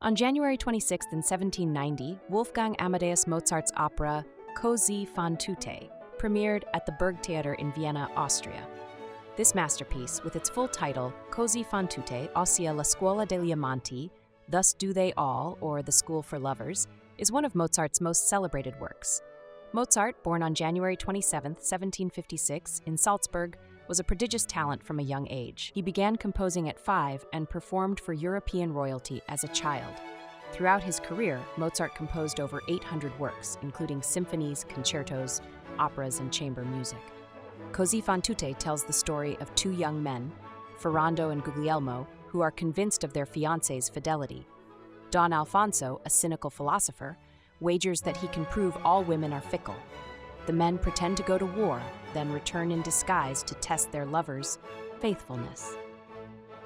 On January 26, 1790, Wolfgang Amadeus Mozart's opera Così fan tutte premiered at the Burgtheater in Vienna, Austria. This masterpiece, with its full title, Così fan tutte, ossia La Scuola degli Amanti, Thus Do They All, or The School for Lovers, is one of Mozart's most celebrated works. Mozart, born on January 27, 1756, in Salzburg, was a prodigious talent from a young age. He began composing at 5 and performed for European royalty as a child. Throughout his career, Mozart composed over 800 works, including symphonies, concertos, operas, and chamber music. Così fan tutte tells the story of two young men, Ferrando and Guglielmo, who are convinced of their fiancées' fidelity. Don Alfonso, a cynical philosopher, wagers that he can prove all women are fickle. The men pretend to go to war, then return in disguise to test their lovers' faithfulness.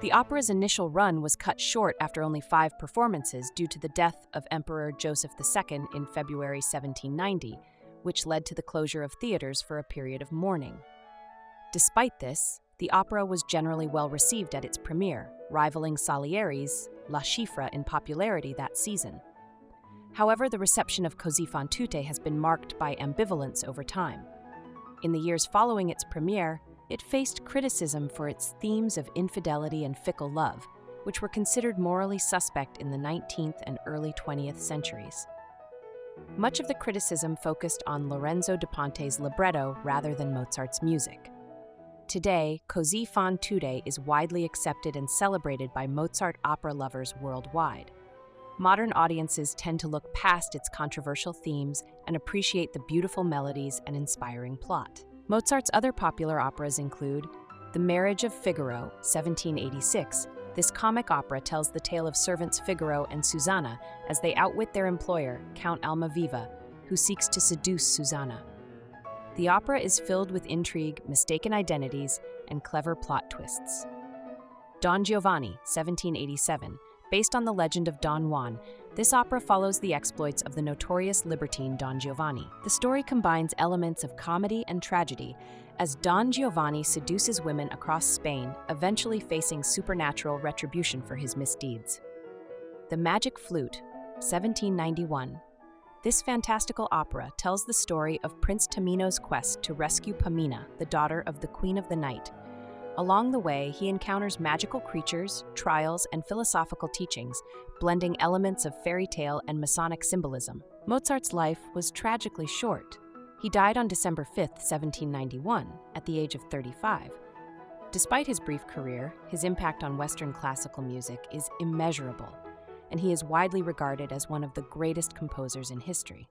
The opera's initial run was cut short after only 5 performances due to the death of Emperor Joseph II in February 1790, which led to the closure of theaters for a period of mourning. Despite this, the opera was generally well received at its premiere, rivaling Salieri's La Cifra in popularity that season. However, the reception of Così fan tutte has been marked by ambivalence over time. In the years following its premiere, it faced criticism for its themes of infidelity and fickle love, which were considered morally suspect in the 19th and early 20th centuries. Much of the criticism focused on Lorenzo da Ponte's libretto rather than Mozart's music. Today, Così fan tutte is widely accepted and celebrated by Mozart opera lovers worldwide. Modern audiences tend to look past its controversial themes and appreciate the beautiful melodies and inspiring plot. Mozart's other popular operas include The Marriage of Figaro, 1786. This comic opera tells the tale of servants Figaro and Susanna as they outwit their employer, Count Almaviva, who seeks to seduce Susanna. The opera is filled with intrigue, mistaken identities, and clever plot twists. Don Giovanni, 1787. Based on the legend of Don Juan, this opera follows the exploits of the notorious libertine Don Giovanni. The story combines elements of comedy and tragedy as Don Giovanni seduces women across Spain, eventually facing supernatural retribution for his misdeeds. The Magic Flute, 1791. This fantastical opera tells the story of Prince Tamino's quest to rescue Pamina, the daughter of the Queen of the Night. Along the way, he encounters magical creatures, trials, and philosophical teachings, blending elements of fairy tale and Masonic symbolism. Mozart's life was tragically short. He died on December 5, 1791, at the age of 35. Despite his brief career, his impact on Western classical music is immeasurable, and he is widely regarded as one of the greatest composers in history.